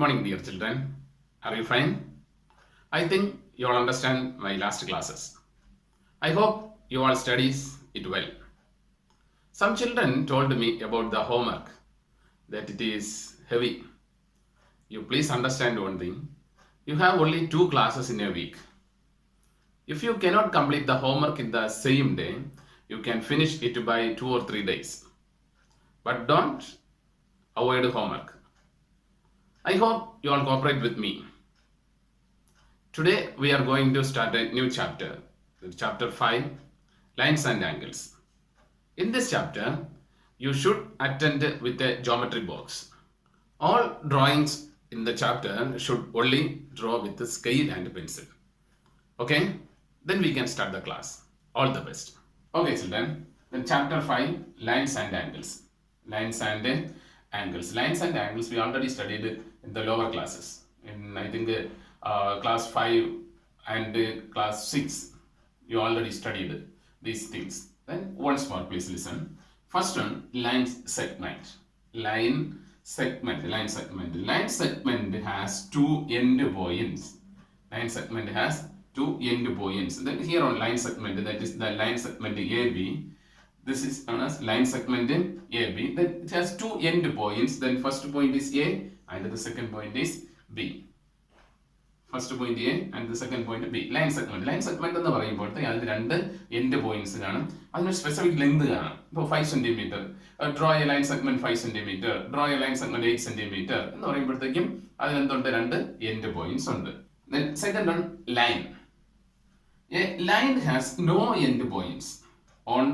morning, dear children. Are you fine? I think you all understand my last classes. I hope you all studies it well. Some children told me about the homework that it is heavy. You please understand one thing. You have only 2 classes in a week. If you cannot complete the homework in the same day, you can finish it by 2 or 3 days. But don't avoid homework. I hope you all cooperate with me. Today we are going to start a new chapter, chapter 5, Lines and Angles. In this chapter, you should attend with a geometry box. All drawings in the chapter should only draw with the scale and pencil. Okay? Then we can start the class. All the best. Okay, children. Then chapter 5, Lines and Angles. Lines and Angles. Lines and angles we already studied in the lower classes. In I think class 5 and class 6 you already studied these things. Then once more please listen. First one, line segment. Line segment. Line segment. Line segment has 2 end points. Line segment has 2 end points. Then here on line segment, that is the line segment AB. This is known as line segment AB. Then it has 2 end points. Then first point is A and the second point is B. First point A and the second point B. Line segment. Line segment എന്ന് പറയുമ്പോഴത്തേക്ക് അതിന് 2 end points കാണും. അതിനൊരു specific length കാണും. ഇപ്പോൾ 5 cm. Draw a line segment 5 cm. Draw a line segment 8 cm. എന്ന് പറയുമ്പോഴത്തേക്കും അതിനെന്തുണ്ട് 2 end points ഉണ്ട്. Then second one, line. A line has no end points on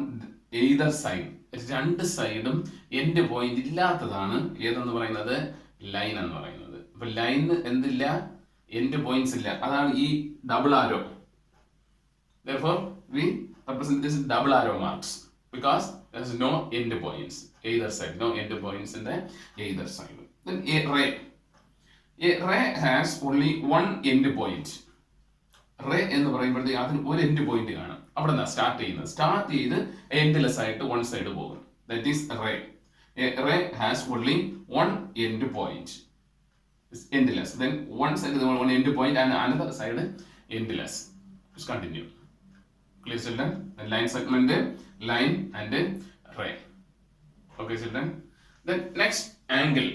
either side. രണ്ട് സൈഡും എൻഡ് പോയിന്റ് ഇല്ലാത്തതാണ് ഏതെന്ന് പറയുന്നത് ലൈൻ എന്ന് പറയുന്നത്. അപ്പൊ ലൈന് എന്തില്ല, എൻഡ് പോയിന്റ്സ് ഇല്ല. അതാണ് ഈ double arrow. Therefore we represent this double arrow marks because there is no end points either side. No end points in the either side. Then a ray. A ray has only one end point. Ray എന്ന് പറയുമ്പോഴത്തേക്ക് അതിന് ഒരു end point കാണും. അവിടെ നിന്നാണ് start ചെയ്ത് endless ആയിട്ട് one side പോകും. That is ray. Ray has only one end point, endless. Then one side one end point and another side endless. Continue. Clear children? Line segment, line and ray. Okay children? Then next, angle.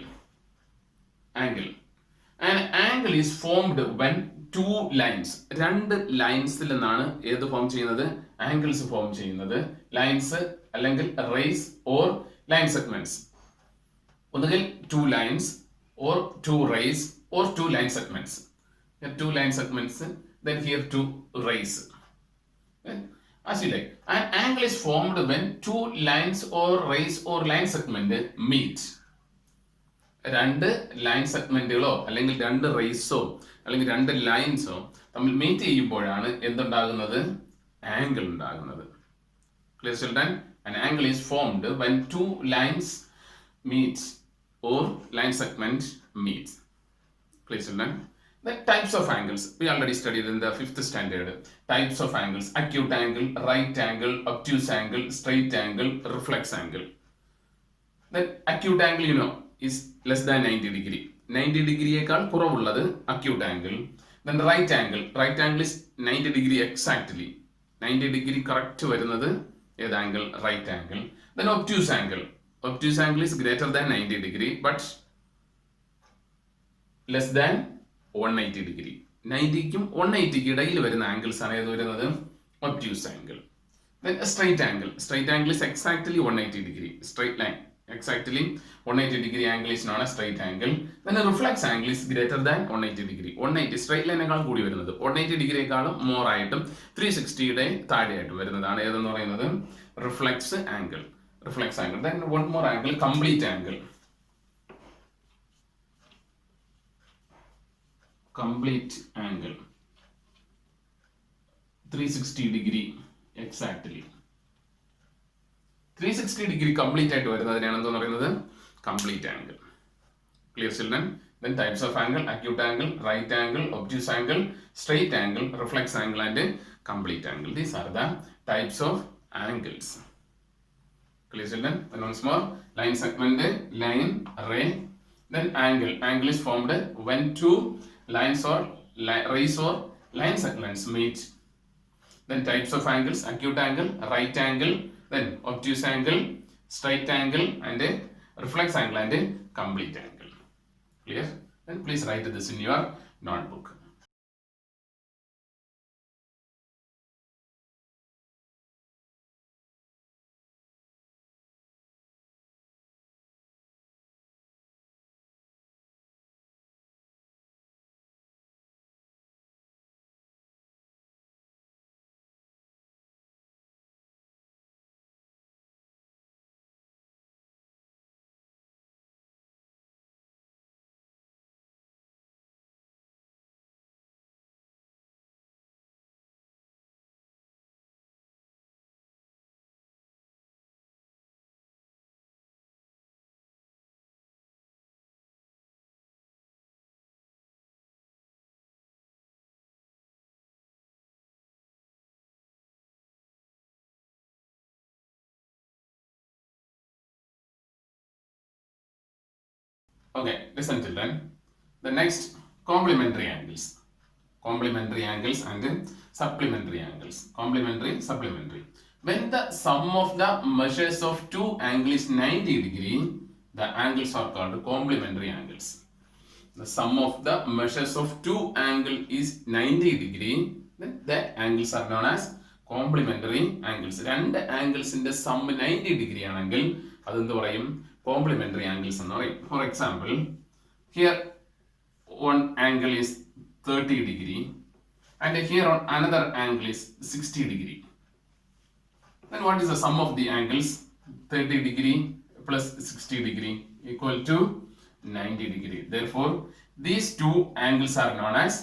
Angle. An angle is formed when 2 lines, 2 ലൈൻസിൽ നിന്നാണ് ഏത് form ചെയ്യുന്നത്, angles form ചെയ്യുന്നത്. Lines അല്ലെങ്കിൽ rays or line segments. ഒന്നുകിൽ 2 lines or 2 rays or 2 line segments. Here 2 line segments, then here 2 rays. As you like. An angle is formed when 2 lines or rays or line segment meet. 2 line സെഗ്മെന്റുകളോ അല്ലെങ്കിൽ 2 റേസോ അല്ലെങ്കിൽ 2 ലൈൻസോ തമ്മിൽ meet ചെയ്യുമ്പോഴാണ് എന്തുണ്ടാകുന്നത്, angle ഉണ്ടാകുന്നത്. Clear children? An angle is formed when 2 lines meet or line segment meets. Clear children? The types of angles we already studied in the 5th standard. Types of angles: acute angle, right angle, obtuse angle, straight angle, reflex angle. The acute angle you know is less than 90 degree. 90 ഡിഗ്രിയേക്കാൾ കുറവുള്ളത് acute angle. Then right angle. Right angle is 90 degree exactly. 90 degree correct വരുന്നത് ഏത് angle? Right angle. Then obtuse angle. Obtuse angle is greater than 90 degree but less than 180 degree. 90ക്കും 180ക്കും ഇടയിൽ വരുന്ന angles ആണ് ഏത് വരുന്നത്? obtuse angle. Then a straight angle. Straight angle is exactly 180 degree. Straight line. Exactly 180 degree angle is known as straight angle. Then a reflex angle is greater than 180 degree. 180 straight line നേക്കാൾ കൂടി വരുന്നത് 180 ഡിഗ്രിയേക്കാളും more ആയിട്ടും 360യുടെ താഴെയായിട്ടും വരുന്നതാണ് ഏതെന്ന് പറയുന്നത് reflex angle. Reflex angle. Then one more angle, complete angle. Complete angle 360 degree exactly. 360 degree complete ആയിട്ട് വരുന്നതിനാണ് എന്തെന്ന് പറയുന്നത് complete angle. Clear children? Then types of angle: acute angle, right angle, obtuse angle, straight angle, reflex angle and complete angle. These are the types of angles. Clear children? Then once more, line segment, line, ray, Then angle. Angle is formed when two lines or rays or line segments meet. Then types of angles: acute angle, right angle, then obtuse angle, straight angle, and a reflex angle and a complete angle. Clear? Then please write this in your notebook. Okay, listen children. The next, complementary angles. Complementary angles and supplementary angles. Complementary, supplementary. When the sum of the measures of two angles is 90 degree, the angles are called complementary angles. The sum of the measures of two angle is 90 degree, then the angles are known as complementary angles. രണ്ട് ആംഗിൾസിന്റെ some 90 degree ആണെങ്കിൽ അതെന്ത് പറയും? Complementary angles എന്ന് പറയും. For example, here one angle is 30 degree and here on another angle is 60 degree. Then what is the sum of the angles? 30 degree plus 60 degree equal to 90 degree. Therefore, these two angles are known as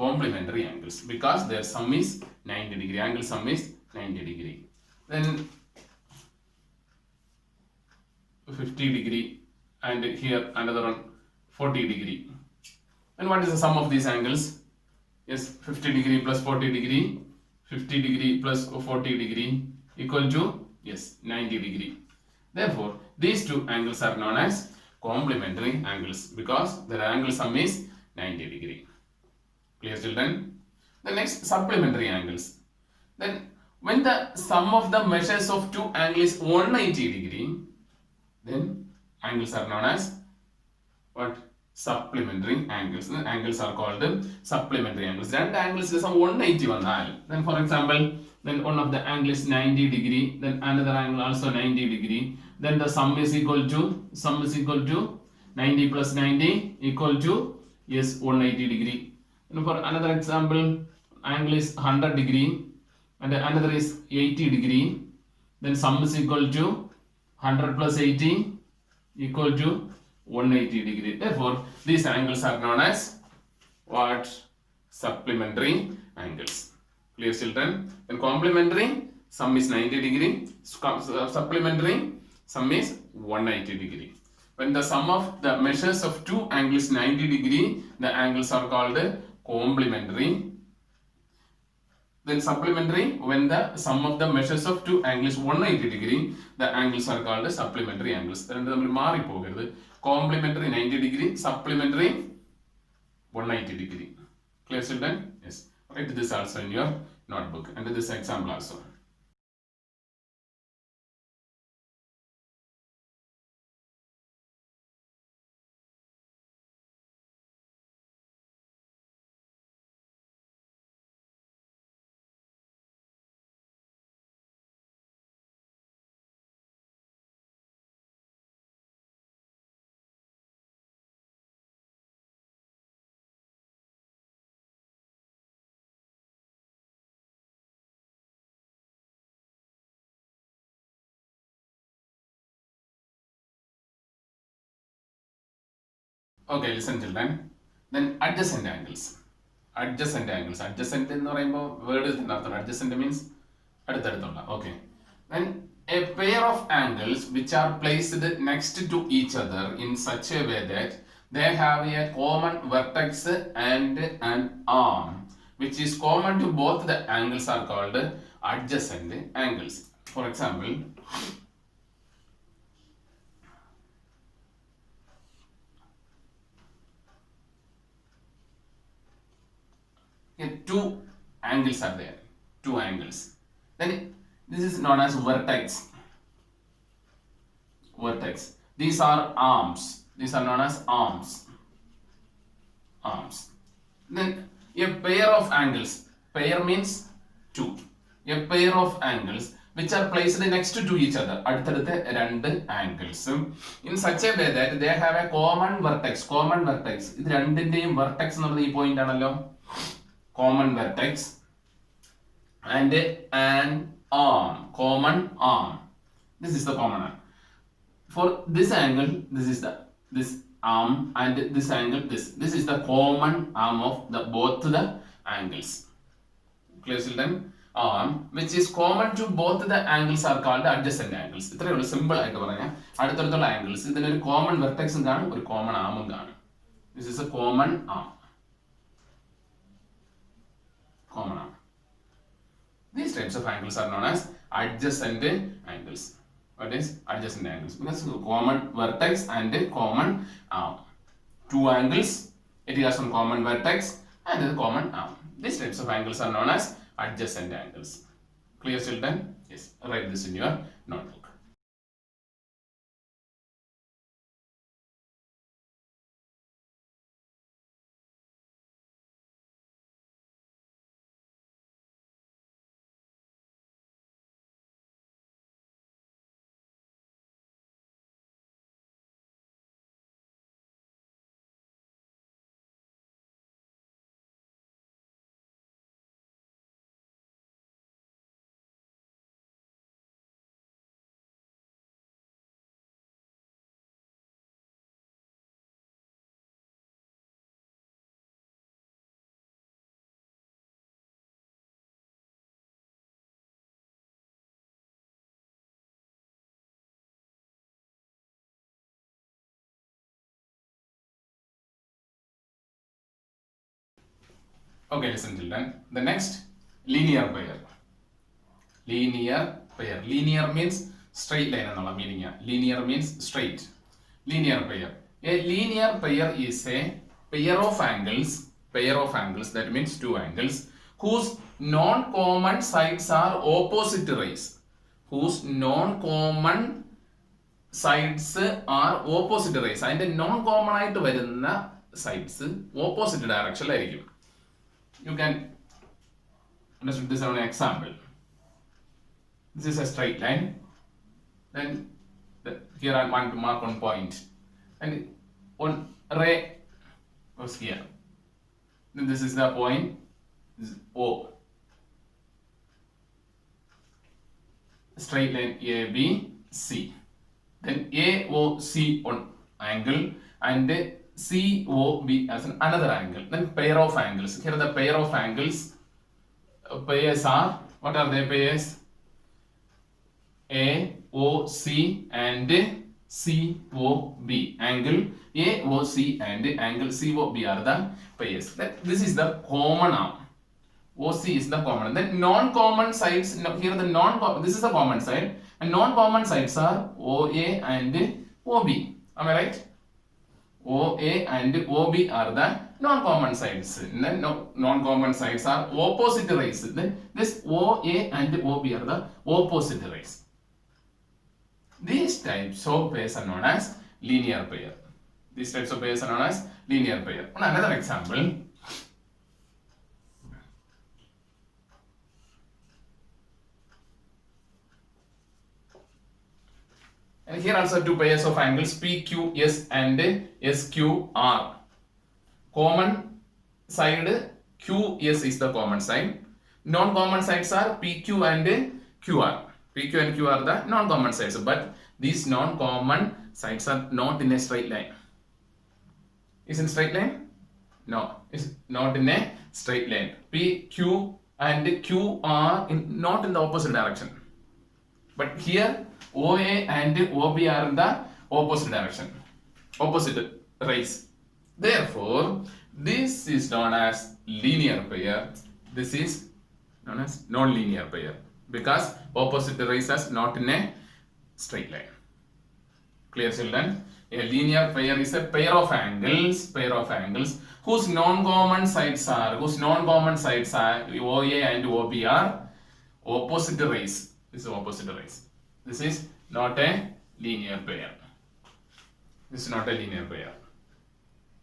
complementary angles because their sum is 90 degree. Angle sum is 90 degree. Then 50 degree and here another one 40 degree. And what is the sum of these angles? Yes, 50 degree plus 40 degree, 50 degree plus 40 degree equal to, yes, 90 degree. Therefore, these two angles are known as complementary angles because their angle sum is 90 degree. Clear children? The next, supplementary angles. Then when the sum of the measures of two angles is 180 degree, then angles are known as what? Supplementary angles. The angles are called supplementary angles. രണ്ട് ആംഗിൾസിന്റെ some 180 വന്നാൽ, then for example, then one of the angle is 90 degree, then another angle also 90 degree, then the sum is equal to 90 plus 90 equal to, yes, 180 degree. And for another example, angle is 100 degree and another is 80 degree, then sum is equal to 100 plus 80 equal to 180 degree. Therefore, these angles are known as what? Supplementary angles. Clear children? Then complementary, sum is 90 degree. Supplementary, sum is 180 degree. When the sum of the measures of two angles 90 degree, the angles are called complementary. Then supplementary, when the sum of the measures of two angles 180 degree, the angles are called supplementary angles. രണ്ട് തമ്മിൽ മാറി പോകരുത്. Complementary 90 degree, supplementary 180 degree. Clear children? Yes. Write this also in your notebook and this example also. Okay, listen children. Then adjacent angles. Adjacent angles. Adjacent എന്ന് പറയുമ്പോൾ word അർത്ഥം. Adjacent means അടുത്തടുത്തുള്ള. Okay. Then a pair of angles which are placed next to each other in such a way that they have a common vertex and an arm which is common to both the angles are called adjacent angles. For example, angles are there. Two angles. Then this is known as vertex. Vertex. These are arms. These are known as arms. Arms. Then a pair of angles. Pair means two. A pair of angles which are placed next to each other. അടുത്തടുത്ത് രണ്ട് angles. In such a way that they have a common vertex. Common vertex. ഇത് രണ്ടിന്റെയും vertex എന്നുള്ളത് ഈ point ആണല്ലോ. Common vertex and an arm. Common arm. This is the common arm. For this angle, this arm, and this angle, this is the common arm of both the angles. Clear, children? Arm which is common to both the angles are called adjacent angles. ഇത്രയേ ഉള്ളൂ, simple ആയിട്ട് പറഞ്ഞാൽ അടുത്തടുത്തുള്ള angles ഇതിനൊരു common വെർട്ടെക്സും കാണും, ഒരു common ആമും കാണും. This is a common arm. Common arm. These types of angles are known as adjacent angles. What is adjacent angles? Because common vertex and common arm. Two angles, it has some common vertex and a common arm. These types of angles are known as adjacent angles. Clear, children? Yes. Write this in your notebook. Okay, listen, children. The next, linear pair. Linear pair. Linear means straight line ennulla meaning. Linear means straight. Linear pair. A linear pair is a pair of angles. Pair of angles, that means two angles, whose non-common sides are opposite rays. Whose non-common sides are opposite rays. അതിന്റെ non-common ആയിട്ട് വരുന്ന sides opposite direction ആയിരിക്കും. You can understand this on an example. This is a straight line. Then here I want to mark one point, and one ray goes here. Then this is the point. This is O. Straight line ABC. Then AOC on angle and COB as another angle. Then pair of angles. Here the pair of angles. Pairs are, what are their pairs? AOC and COB. Angle AOC and angle COB are the pairs. This is the common arm. OC is the common. Then non-common sides. Here the this is the common side, and non-common sides are OA and OB. Am I right? OA and OB are the non-common sides. Then non-common sides are opposite rays. Then this OA and OB are the opposite rays. These types of pairs are known as linear pair. These types of pairs are known as linear pair. On another example, and here also two pairs of angles PQS and SQR. Common side QS is the common side. Non-common sides are PQ and QR. PQ and Q are the non-common sides, but these non-common sides are not in a straight line. Is in straight line? No, it's not in a straight line. PQ and Q are not in the opposite direction. But here OA and OB are in the opposite direction, opposite rays. Therefore, this is known as linear pair. This is known as non-linear pair because opposite rays are not in a straight line. Clear, children? A linear pair is a pair of angles whose non-common sides are OA and OB are opposite rays. This is opposite rays. This is not a linear pair. This is not a linear pair.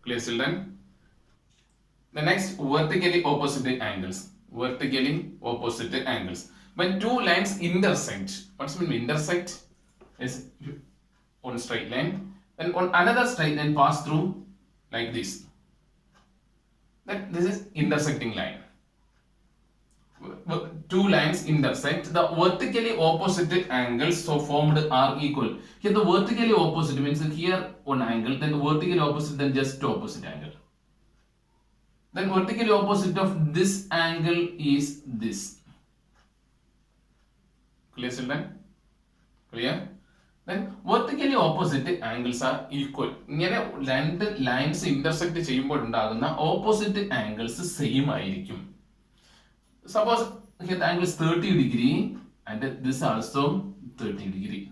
Clear, children? The next, vertically opposite angles. Vertically opposite angles. When two lines intersect, what's mean intersect? Is on straight line, then on another straight line pass through like this. Then this is intersecting line. Two lines intersect. The vertically opposite angles so formed are equal. Here the vertically opposite means here one angle, then vertically opposite, then just opposite angle. Then vertically opposite of this angle is this. Clear, children? Clear? Then vertically opposite angles are equal. ഇങ്ങനെ രണ്ട് lines intersect ചെയ്യുമ്പോൾ ഉണ്ടാകുന്ന opposite angles same ആയിരിക്കും. Suppose here the angle is 30 degree and this also 30 degree.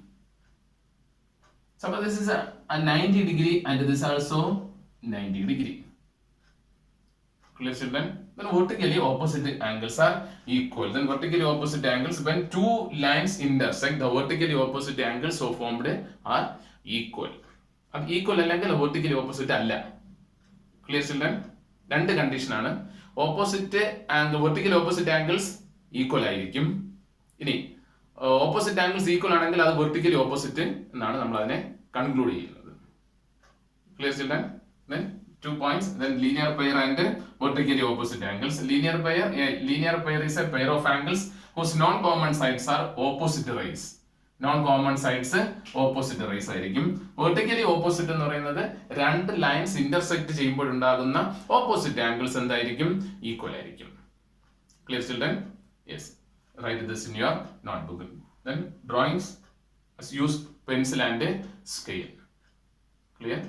Suppose this is a 90 degree and this also 90 degree. Clear, children? Then vertically opposite angles are equal. Then vertically opposite angles, when two lines intersect, the vertically opposite angles so formed are equal. And equal അല്ലെങ്കിൽ vertically opposite അല്ല. Clear, children? രണ്ട് condition ആണ്. Opposite angle vertically opposite angles equal ആയിരിക്കും. ഇനി opposite angles equal ആണെങ്കിൽ അത് vertically opposite എന്നാണ് നമ്മൾ അതിനെ കൺക്ലൂഡ് ചെയ്യുന്നത്. Clear, children? Then 2 points. Then linear pair and vertically opposite angles. Linear pair is a pair of angles whose non-common sides are opposite rays. Non-common sides opposite rays ആയിരിക്കും. Vertically opposite എന്ന് പറയുന്നത് രണ്ട് lines intersect ചെയ്യുമ്പോൾ ഉണ്ടാകുന്ന opposite angles എന്തായിരിക്കും? Equal ആയിരിക്കും. Clear, children? Yes. Write this in your notebook. Then drawings, use pencil and scale. Clear?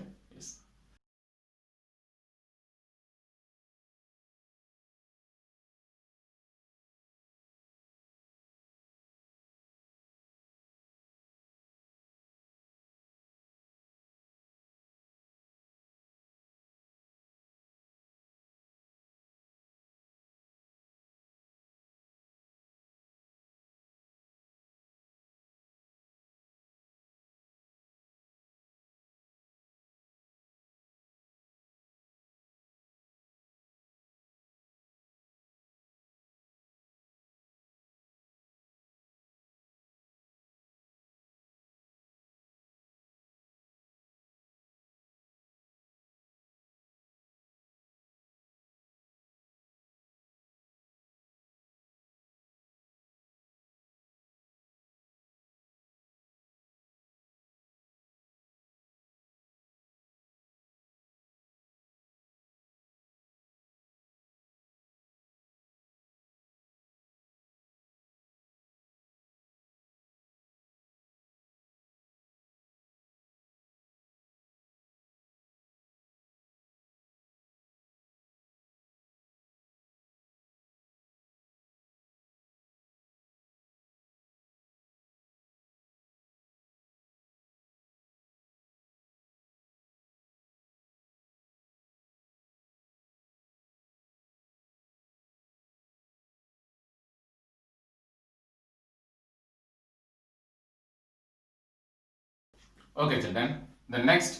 Okay, children. The next,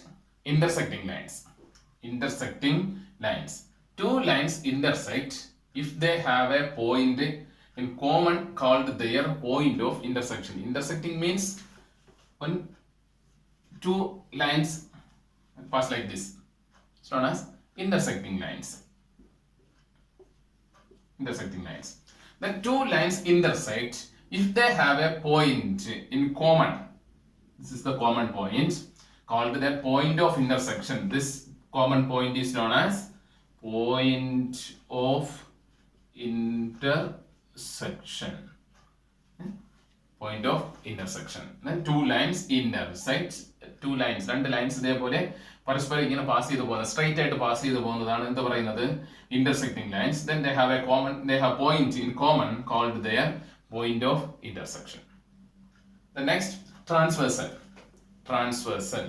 intersecting lines. Intersecting lines. Two lines intersect if they have a point in common called their point of intersection. Intersecting means when two lines pass like this. It's known as intersecting lines. Intersecting lines. Then two lines intersect if they have a point in common. This is the common point called the point of intersection. This common point is known as point of intersection. Point of intersection. Then two lines intersect. Two lines. രണ്ട് lines ഇതേപോലെ പരസ്പരം ഇങ്ങനെ pass ചെയ്ത് പോകുന്നത് straight ആയിട്ട് pass ചെയ്ത് പോകുന്നതാണ് എന്ത് പറയുന്നത് intersecting lines. Then they have point in common called their point of intersection. The next, transversal. transversal.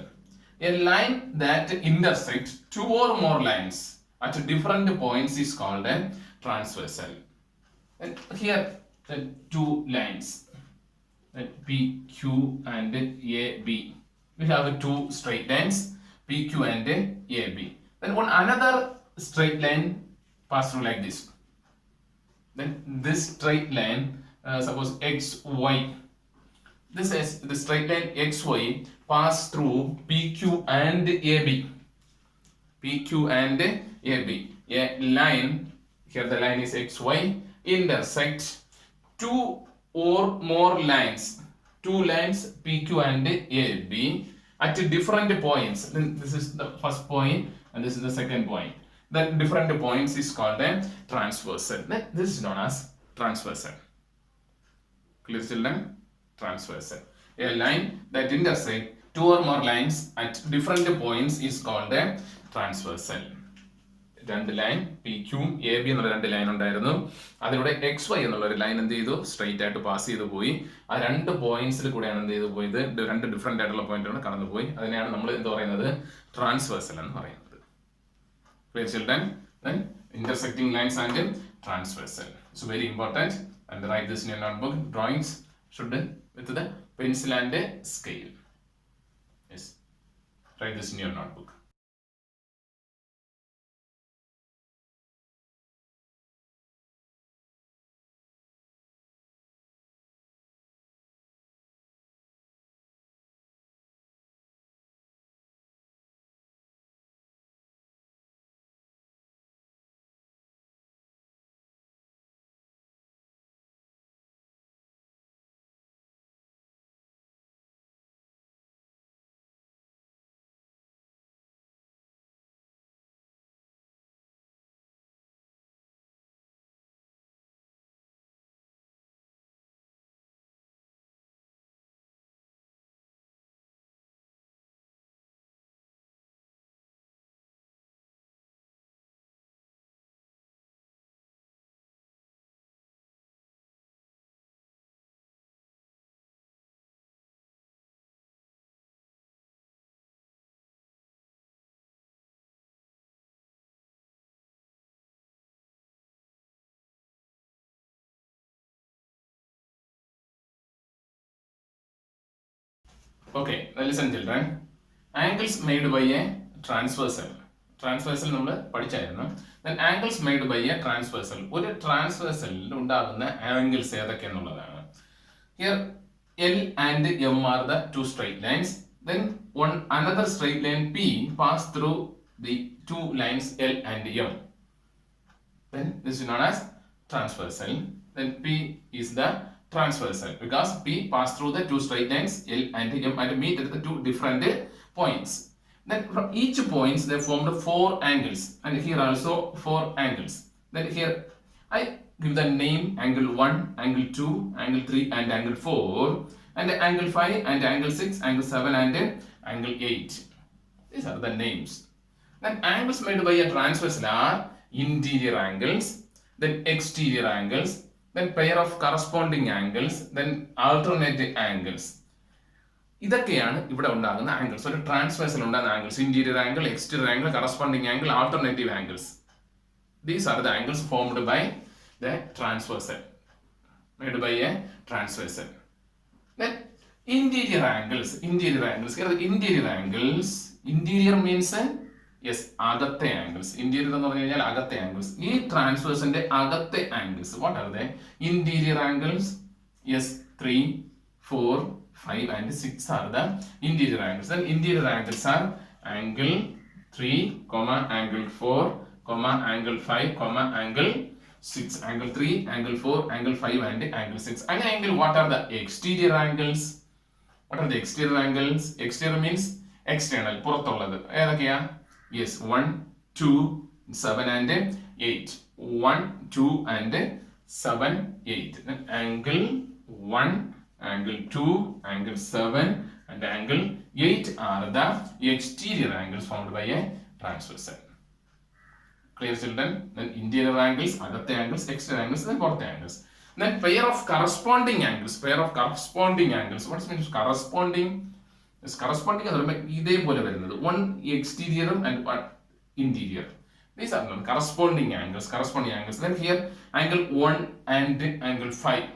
A line that intersects two or more lines at different points is called a transversal. And here the two lines, PQ and AB. We have two straight lines, PQ and AB. Then one another straight line pass through like this. Then this straight line, suppose XY. This is the straight line XY pass through PQ and AB. PQ and AB. A line, here the line is XY, intersect two or more lines. Two lines PQ and AB at different points. Then this is the first point and this is the second point. That different points is called a transversal. This is known as transversal. Clear children? Transversal. A line that intersect two or more lines at different points is called a transversal. രണ്ട് line P Q A B എന്നുള്ള രണ്ട് line ഉണ്ടായിരുന്നു. അതിലൂടെ X Y എന്നുള്ള ഒരു line എന്ത് ചെയ്തു, straight ആയിട്ട് പാസ് ചെയ്ത് പോയി. ആ രണ്ട് പോയിന്റ്സിൽ കൂടെയാണ് എന്ത് ചെയ്ത് പോയത്, രണ്ട് ഡിഫറെന്റ് ആയിട്ടുള്ള പോയിന്റുകൾ കടന്നു പോയി. അതിനെയാണ് നമ്മൾ എന്ത് പറയുന്നത്, ട്രാൻസ്വേഴ്സൽ എന്ന് പറയുന്നത്. Clear children? Then intersecting lines and transversal. So very important, and write this in your notebook. Drawings should with the pencil and scale. Yes, write this in your notebook. Okay, now listen children. Angles made by a transversal. Transversal നമ്മൾ പഠിച്ചായിരുന്നു. Then angles made by a transversal. ഒരു ട്രാൻസ്വേഴ്സലിൽ ഉണ്ടാകുന്ന angles ഏതൊക്കെയെന്നുള്ളതാണ്. Here L and M are the two straight lines. Then another straight line P pass through the two lines L and M. Then this is known as transversal. Then P is the transversal because P pass through the two straight lines L and M and meet at the two different points. Then from each points they formed four angles, and here also four angles. Then here I give the name angle 1, angle 2, angle 3 and angle 4, and angle 5 and angle 6, angle 7 and angle 8. These are the names. Then angles made by a transversal are interior angles, then exterior angles, then pair of corresponding angles, then alternate angles. ഇതൊക്കെയാണ് ഇവിടെ ഉണ്ടാകുന്ന angles. ഒരു transversal ഉണ്ടാകുന്ന angles, interior angle, exterior angle, corresponding angle, alternative angles. These are the angles formed by the transversal, made by a transversal. Then interior angles. Here the interior angles. Interior means yes, അകത്തെ angles. Interior എന്ന് പറഞ്ഞു കഴിഞ്ഞാൽ അകത്തെ angles. ഈ ട്രാൻസ്വേഴ്സിന്റെ അകത്തെ angles what are they? Interior angles. Yes, 3, 4, 5 and 6 are the interior angles. Then interior angles are angle 3, angle 4, angle 5, angle 6. Angle 3, angle 4, angle 5 and angle 6. And angle, what are the exterior angles? What are the exterior angles? Exterior means external, പുറത്തുള്ളത്. ഏതൊക്കെയാ? Yes, 1, 2, 7 and 8. 1, 2 and 7, 8. Then angle 1, angle 2, angle 7 and angle 8 are the exterior angles formed by a transversal. Clear children? Then interior angles, agathe angles, exterior angles, then porthe angles. Then pair of corresponding angles. What does mean corresponding? Corresponding എന്ന് പറയുമ്പോൾ ഇതേപോലെ വരുന്നത് 1 exterior and 1 interior. These are known corresponding angles. Then here angle 1 and angle 5.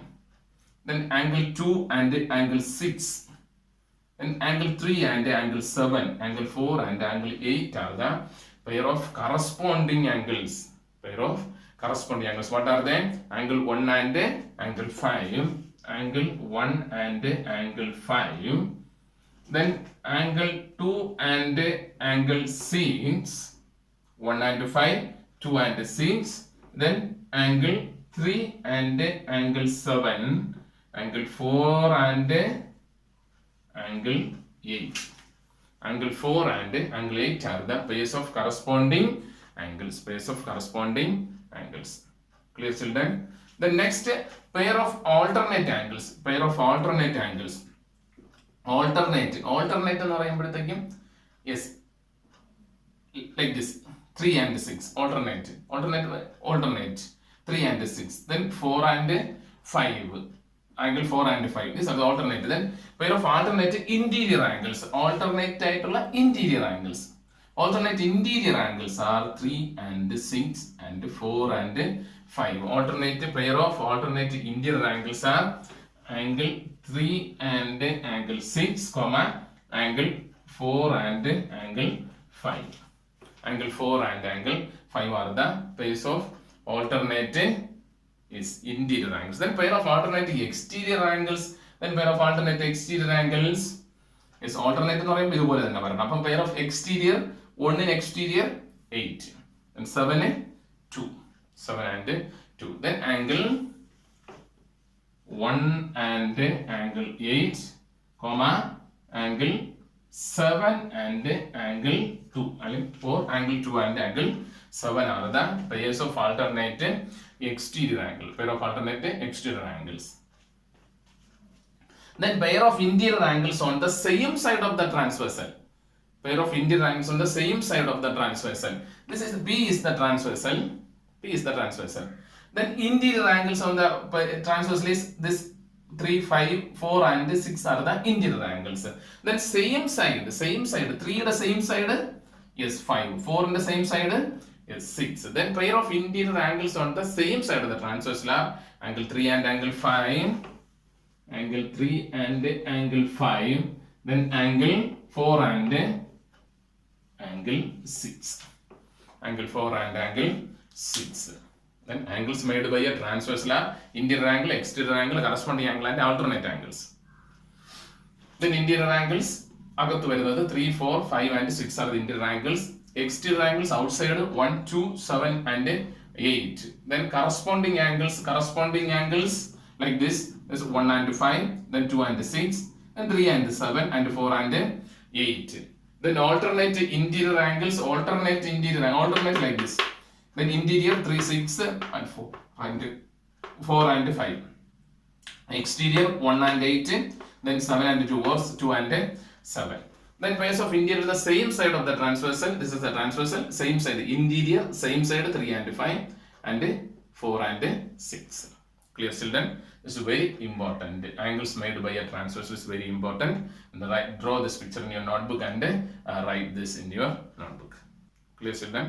Then angle 2 and angle 6. Then angle 3 and angle 7. Angle 4 and angle 8 are the pair of corresponding angles. What are they? Angle 1 and angle 5. Angle 1 and angle 5. Then angle 2 and angle 6, 1 and 5, 2 and 6. Then angle 3 and angle 7, angle 4 and angle 8. Angle 4 and angle 8 are the pairs of corresponding angles. Clear, children? The next pair of alternate angles. Alternate എന്ന് പറയുമ്പോഴത്തേക്കും yes, like this, 3 and 6, alternate 3 and 6, then 4 and 5, angle 4 and 5, these are the alternate. Then pair of alternate interior angles, alternate interior angles are 3 and 6 and 4 and 5. Pair of alternate interior angles are angle 3 and angle 6, angle 4 and angle 5. Angle 4 and angle 5 are the pairs of alternate interior angles. Then pair of alternate exterior angles. Is alternate എന്ന് പറയുമ്പോൾ ഇതുപോലെ തന്നെ പറയണം. അപ്പം pair of exterior, 1 in exterior 8 and 7 and 2. Then angle 1 and angle 8, angle 7 and angle 2, or angle 2 and angle 7 are the pairs of alternate exterior angles. Then pair of interior angles on the same side of the transversal. This is B is the transversal. Then interior angles on the transversal is this 3, 5, 4 and 6 are the interior angles. Then same side, 3 the same side is 5, 4 in the same side is 6. Then pair of interior angles on the same side of the transversal are angle 3 and angle 5, then angle 4 and angle 6. Then angles made by a transversal are interior angle, exterior angle, corresponding angle and alternate angles. Then interior angles അകത്ത് വരുന്നത് 3, 4, 5 and 6 are the interior angles. Exterior angles outside 1, 2, 7 and 8. Then corresponding angles like this is 1 and 5, then 2 and 6, and 3 and 7 and 4 and 8. Then alternate interior angles, alternate like this. Then interior 3, 6 and 4 and 5. Exterior 1 and 8, then 7 and 2 or 2 and 7. Then pairs of interior the same side of the transversal. This is the transversal, same side interior, same side 3 and 5 and 4 and 6. Clear, children? This is very important. Angles made by a transversal is very important. And draw this picture in your notebook and write this in your notebook. Clear, children?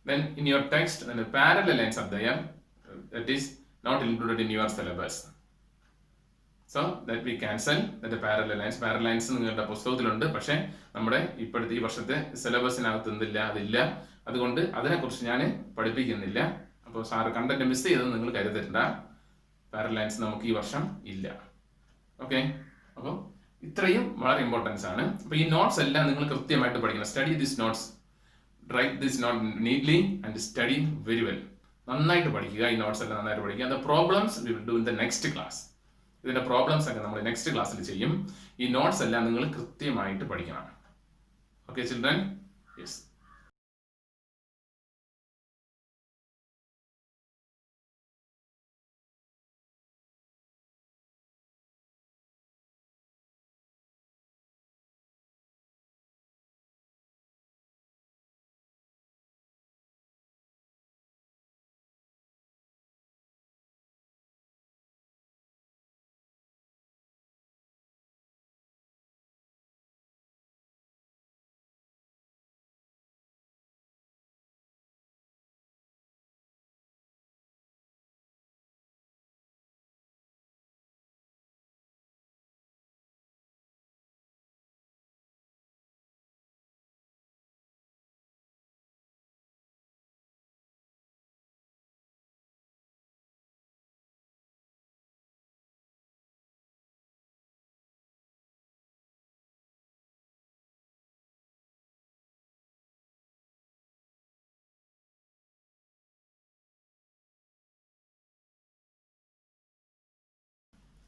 Then in your text, then the parallel lines are there. That is not included in your syllabus. So that we cancel that the parallel lines നിങ്ങളുടെ പുസ്തകത്തിലുണ്ട്, പക്ഷേ നമ്മുടെ ഇപ്പോഴത്തെ ഈ വർഷത്തെ സിലബസിനകത്ത് അതില്ല. അതുകൊണ്ട് അതിനെക്കുറിച്ച് ഞാൻ പഠിപ്പിക്കുന്നില്ല. അപ്പോൾ സാറ് കണ്ടന്റ് മിസ് ചെയ്തെന്ന് നിങ്ങൾ കരുതരുണ്ട. പാരലൽ ലൈൻസ് നമുക്ക് ഈ വർഷം ഇല്ല. ഓക്കെ, അപ്പോൾ ഇത്രയും വളരെ ഇമ്പോർട്ടൻസ് ആണ്. അപ്പോൾ ഈ നോട്ട്സ് എല്ലാം നിങ്ങൾ കൃത്യമായിട്ട് പഠിക്കണം. Study this notes, write this note neatly and study very well. നന്നായിട്ട് പഠിക്കുക, ഈ നോട്ട്സ് എല്ലാം നന്നായിട്ട് പഠിക്കുക. The problems we will do in the next class. ഇതിന്റെ പ്രോബ്ലംസ് ഒക്കെ നമ്മൾ നെക്സ്റ്റ് ക്ലാസ്സിൽ ചെയ്യും. ഈ നോട്ട്സ് എല്ലാം നിങ്ങൾ കൃത്യമായിട്ട് പഠിക്കണം. Okay children? Yes.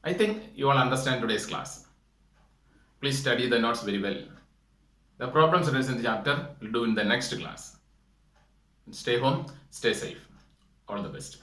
I think you all understand today's class. Please study the notes very well. The problems raised in the chapter we'll do in the next class. Stay home, stay safe. All the best.